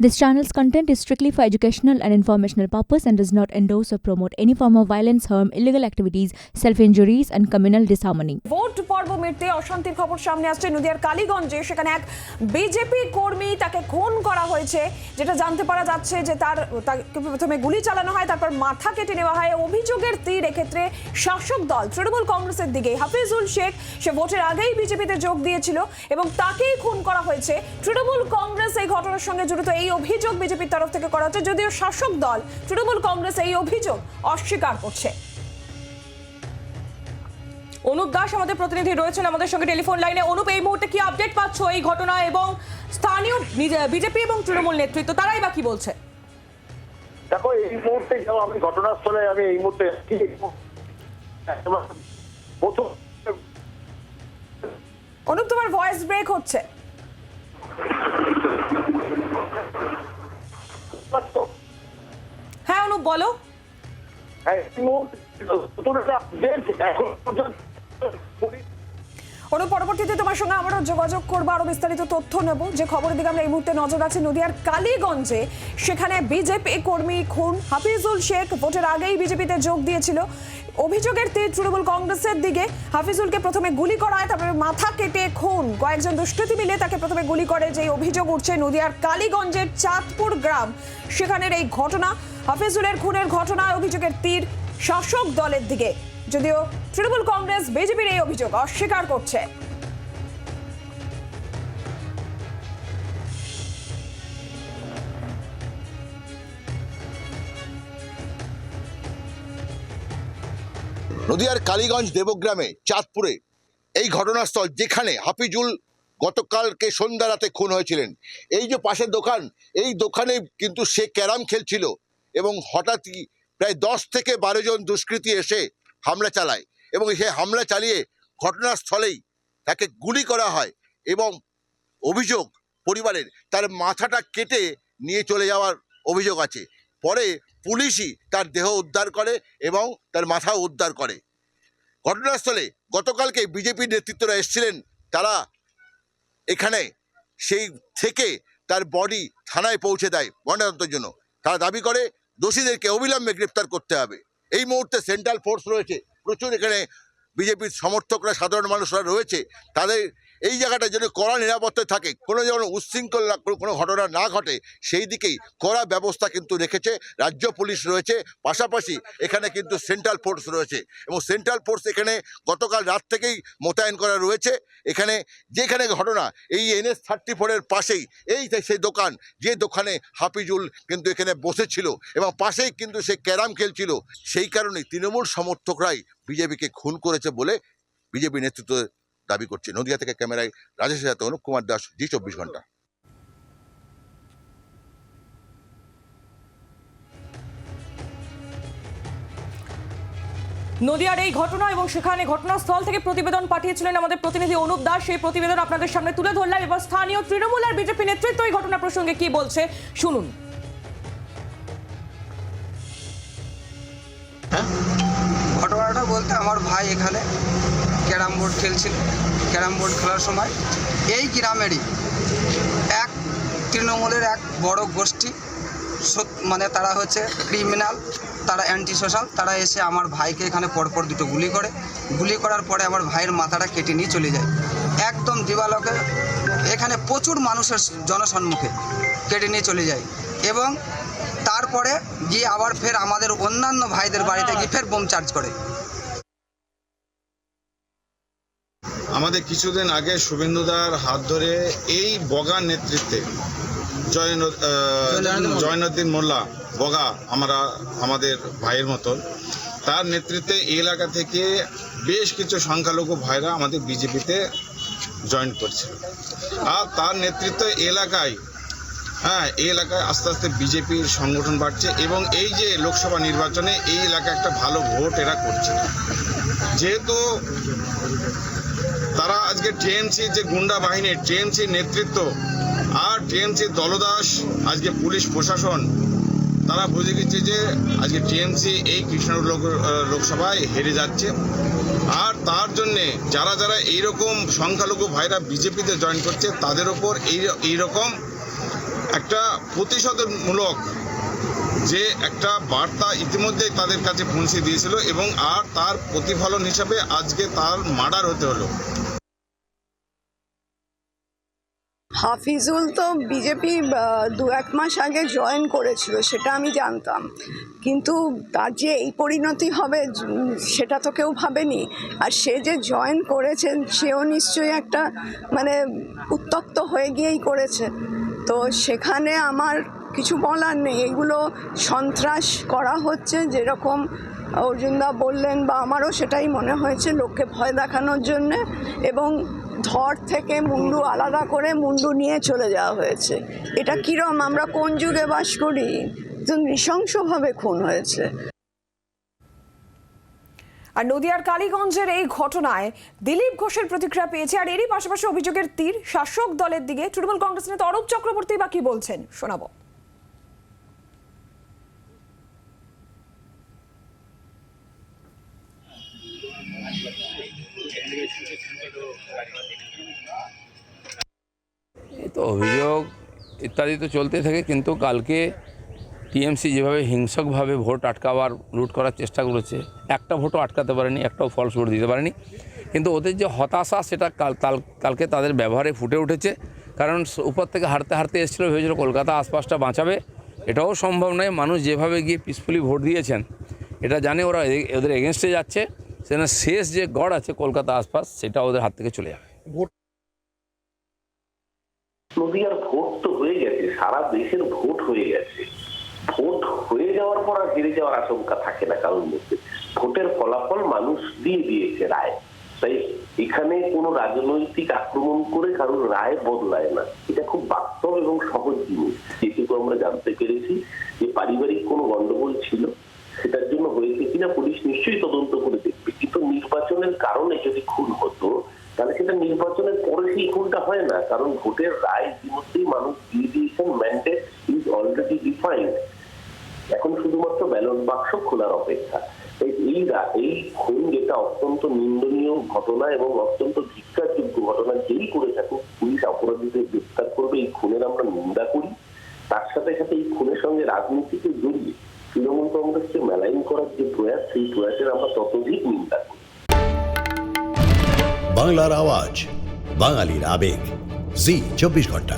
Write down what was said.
This channel's content is strictly for educational and informational purpose and does not endorse or promote any form of violence, harm, illegal activities, self-injuries and communal disharmony. Vote পর্ব মিটতে অশান্তির খবর সামনে আসছে নদিয়ার কালীগঞ্জে। সেখানে এক BJP কর্মী তাকে খুন করা হয়েছে, যেটা জানতে পারা যাচ্ছে যে তাকে প্রথমে গুলি চালানো হয়, তারপর মাথা কেটে নেওয়া হয়। অভিযোগের তীর এক্ষেত্রে শাসক দল তৃণমূল কংগ্রেসের দিকে। হাফিজুল শেখ সে ভোটের আগেই বিজেপিতে যোগ দিয়েছিল এবং তাকেই খুন করা হয়েছে। তৃণমূল কংগ্রেস এই ঘটনার সঙ্গে জড়িত এই অভিযোগ বিজেপির তরফ থেকে করা হচ্ছে, যদিও শাসক দল তৃণমূল কংগ্রেস এই অভিযোগ অস্বীকার করছে। অনুপ দাস আমাদের প্রতিনিধি রয়েছেন আমাদের সঙ্গে টেলিফোন লাইনে। অনুপ, এই মুহূর্তে কি আপডেট পাচ্ছ এই ঘটনা এবং স্থানীয় বিজেপি এবং তৃণমূল নেতৃত্ব তারাই বা কি বলছে? দেখো, এই মুহূর্তে আমি ঘটনাস্থলে এই মুহূর্তে অনুপ, তোমার ভয়েস ব্রেক হচ্ছে। হ্যাঁ অনুপ, বলো। পরবর্তীতে তোমার সঙ্গে আবারও যোগাযোগ করবো, আরো বিস্তারিত তথ্য নেব। যে খবরের দিকে আমরা এই মুহূর্তে নজর রাখছি নদিয়ার কালীগঞ্জে, সেখানে বিজেপি কর্মী খুন। হাফিজুল শেখ ভোটের আগেই বিজেপিতে যোগ দিয়েছিল। অভিযোগের তীর তৃণমূল কংগ্রেসের দিকে। হাফিজুলকে প্রথমে গুলি করা হয়, তারপরে মাথা কেটে খুন। কয়েকজন দুষ্কৃতী মিলে তাকে প্রথমে গুলি করে, যে অভিযোগ উঠছে নদিয়ার কালীগঞ্জের চাঁদপুর গ্রাম, সেখানের এই ঘটনা। হাফিজুলের খুনের ঘটনায় অভিযোগের তীর শাসক দলের দিকে, যদিও তৃণমূল কংগ্রেস বিজেপির এই অভিযোগ অস্বীকার করছে। নদিয়ার কালীগঞ্জ দেবগ্রামে চাঁদপুরে এই ঘটনাস্থল, যেখানে হাফিজুল গতকালকে সন্ধ্যা রাতে খুন হয়েছিলেন। এই যে পাশের দোকান, এই দোকানে কিন্তু সে ক্যারাম খেলছিল এবং হঠাৎই প্রায় 10 থেকে 12 জন দুষ্কৃতী এসে হামলা চালায় এবং সে হামলা চালিয়ে ঘটনাস্থলেই তাকে গুলি করা হয় এবং অভিযোগ পরিবারের তার মাথাটা কেটে নিয়ে চলে যাওয়ার অভিযোগ আছে। পরে পুলিশই তার দেহ উদ্ধার করে এবং তার মাথা উদ্ধার করে। ঘটনাস্থলে গতকালকে বিজেপির নেতৃত্বরা এসেছিলেন, তারা এখানে সেই থেকে তার বডি থানায় পৌঁছে দেয় ময়নাতদন্তের জন্য। তারা দাবি করে দোষীদেরকে অবিলম্বে গ্রেপ্তার করতে হবে। এই মুহূর্তে সেন্ট্রাল ফোর্স রয়েছে, প্রচুর এখানে বিজেপির সমর্থকরা, সাধারণ মানুষরা রয়েছে। তাদের এই জায়গাটা যেন কড়া নিরাপত্তায় থাকে, কোনো যেন উচ্ছৃঙ্খল কোনো ঘটনা না ঘটে, সেই দিকেই কড়া ব্যবস্থা কিন্তু রেখেছে রাজ্য পুলিশ রয়েছে। পাশাপাশি এখানে কিন্তু সেন্ট্রাল ফোর্স রয়েছে এবং সেন্ট্রাল ফোর্স এখানে গতকাল রাত থেকেই মোতায়েন করা রয়েছে। এখানে যেখানে ঘটনা, এই NH 34-এর পাশেই এই সেই দোকান, যে দোকানে হাফিজুল কিন্তু এখানে বসেছিল এবং পাশেই কিন্তু সে ক্যারাম খেলছিল। সেই কারণেই তৃণমূল সমর্থকরাই বিজেপিকে খুন করেছে বলে বিজেপি নেতৃত্ব দাবি করছে। নদিয়া থেকে ক্যামেরায় রাজেশের সাথে অনুপ কুমার দাস, জি24 ঘন্টা। নদিয়ার এই ঘটনা এবং সেখানে ঘটনাস্থল থেকে প্রতিবেদন পাঠিয়েছিলেন আমাদের প্রতিনিধি অনুপ দাস। সেই প্রতিবেদন আপনাদের সামনে তুলে ধরলাম। এবার স্থানীয় তৃণমূল আর বিজেপি নেতৃত্ব এই ঘটনা প্রসঙ্গে কি বলছে শুনুন। ঘটনাটা বলতে, আমার ভাই এখানে ক্যারাম বোর্ড খেলছিল। ক্যারাম বোর্ড খেলার সময় এই গ্রামেরই এক তৃণমূলের এক বড় গোষ্ঠী, মানে তারা হচ্ছে ক্রিমিনাল, তারা অ্যান্টি সোশ্যাল, তারা এসে আমার ভাইকে এখানে পরপর দুটো গুলি করে। গুলি করার পরে আমার ভাইয়ের মাথাটা কেটে নিয়ে চলে যায়, একদম দিবালোকে, এখানে প্রচুর মানুষের জনসম্মুখে কেটে নিয়ে চলে যায়। এবং তারপরে গিয়ে আবার ফের আমাদের অন্যান্য ভাইদের বাড়িতে গিয়ে ফের বোম চার্জ করে। আমাদের কিছুদিন আগে শুভেন্দুদার হাত ধরে এই বগার নেতৃত্বে জয়নুদ্দিন মোল্লা বগা, আমাদের ভাইয়ের মতন, তার নেতৃত্বে এই এলাকা থেকে বেশ কিছু সংখ্যালঘু ভাইরা আমাদের বিজেপিতে জয়েন করছিল। আর তার নেতৃত্বে এলাকায় এই এলাকায় আস্তে আস্তে বিজেপির সংগঠন বাড়ছে এবং এই যে লোকসভা নির্বাচনে এই এলাকায় একটা ভালো ভোট এরা করছে। যেহেতু তারা আজকে টিএমসি যে গুন্ডা বাহিনী, টিএমসির নেতৃত্ব আর টিএমসির দলদাস, আজকে পুলিশ প্রশাসন, তারা বুঝে গেছে যে আজকে টিএমসি এই কৃষ্ণনগর লোকসভায় হেরে যাচ্ছে। আর তার জন্যে যারা যারা এইরকম সংখ্যালঘু ভাইরা বিজেপিতে জয়েন করছে, তাদের ওপর এইরকম একটা প্রতিশোধমূলক যে একটা বার্তা ইতিমধ্যেই তাদের কাছে পৌঁছে দিয়েছিল এবং আর তার প্রতিফলন হিসাবে আজকে তার মার্ডার হতে হলো। হাফিজুল তো বিজেপি 2-1 মাস আগে জয়েন করেছিল, সেটা আমি জানতাম, কিন্তু তার যে এই পরিণতি হবে সেটা তো কেউ ভাবেনি। আর সে যে জয়েন করেছেন সেও নিশ্চয়ই একটা মানে উত্তক্ত হয়ে গিয়েই করেছে। তো সেখানে আমার কিছু বলার নেই, এগুলো সন্ত্রাস করা হচ্ছে, যেরকম অর্জুনদা বললেন বা আমারও সেটাই মনে হয়েছে, লোককে ভয় দেখানোর জন্যে, এবং ধর থেকে মুন্ডু আলাদা করে মুন্ডু নিয়ে চলে যাওয়া হয়েছে। এটা কিরম, আমরা কোন যুগে বাস করি? নৃশংসভাবে খুন হয়েছে। আর নদিয়ার কালীগঞ্জের এই ঘটনায় দিলীপ ঘোষের প্রতিক্রিয়া পেয়েছে, আর এরই পাশাপাশি অভিযোগের তীর শাসক দলের দিকে। তৃণমূল কংগ্রেস নেতা অরূপ চক্রবর্তী বা কি বলছেন শোনাবো। তো অভিযোগ ইত্যাদি তো চলতে থাকে, কিন্তু কালকে টিএমসি যেভাবে হিংসকভাবে ভোট আটকাবার লুট করার চেষ্টা করেছে, একটা ভোটও আটকাতে পারেনি, একটাও ফলস ভোট দিতে পারেনি। কিন্তু ওদের যে হতাশা সেটা কালকে তাদের ব্যবহারে ফুটে উঠেছে। কারণ উপর থেকে হারতে হারতে এসেছিলো, ভেবেছিল কলকাতা আশপাশটা বাঁচাবে, এটাও সম্ভব নয়। মানুষ যেভাবে গিয়ে পিসফুলি ভোট দিয়েছেন এটা জানে ওরা ওদের এগেনস্টে যাচ্ছে, সেখানে শেষ যে গড় আছে কলকাতা আশপাশ সেটা ওদের হাত থেকে চলে যাবে। নদিয়ার ভোট তো হয়ে গেছে, সারা দেশের ভোট হয়ে গেছে। ভোট হয়ে যাওয়ার পর আর হেরে যাওয়ার আশঙ্কা থাকে না কারোর মধ্যে। ভোটের ফলাফল মানুষ দিয়ে দিয়েছে রায়, তাই এখানে কোনো রাজনৈতিক আক্রমণ করে কারোর রায় বদলায় না। এটা খুব বাস্তব এবং সহজ জিনিস। যেটুকু আমরা জানতে পেরেছি যে পারিবারিক কোনো গন্ডগোল ছিল, সেটার জন্য হয়েছে কিনা পুলিশ নিশ্চয়ই তদন্ত করে দেখবে। কিন্তু নির্বাচনের কারণে যদি খুন হতো তাহলে সেটা নির্বাচনের পরে সেই খুনটা হয় না, কারণ ভোটের রায় ইতিমধ্যেই মানুষ দিয়ে দিয়েছেন, ম্যান্ডেট ইজ অলরেডি ডিফাইন্ড। এখন শুধুমাত্র ব্যালট বাক্স খোলার অপেক্ষা। এই খুন যেটা অত্যন্ত নিন্দনীয় ঘটনা এবং অত্যন্ত ধিক্কারযোগ্য ঘটনা, যেই করে থাকুক পুলিশ অপরাধীদের গ্রেফতার করবে, এই খুনের আমরা নিন্দা করি। তার সাথে সাথে এই খুনের সঙ্গে রাজনীতিকে জড়িয়ে তৃণমূল কংগ্রেসকে মেলাইন করার যে প্রয়াস, সেই প্রয়াসের আমরা ততোধিক নিন্দা করি। বাংলার আওয়াজ, বাঙালির আবেগ, জি 24 ঘন্টা।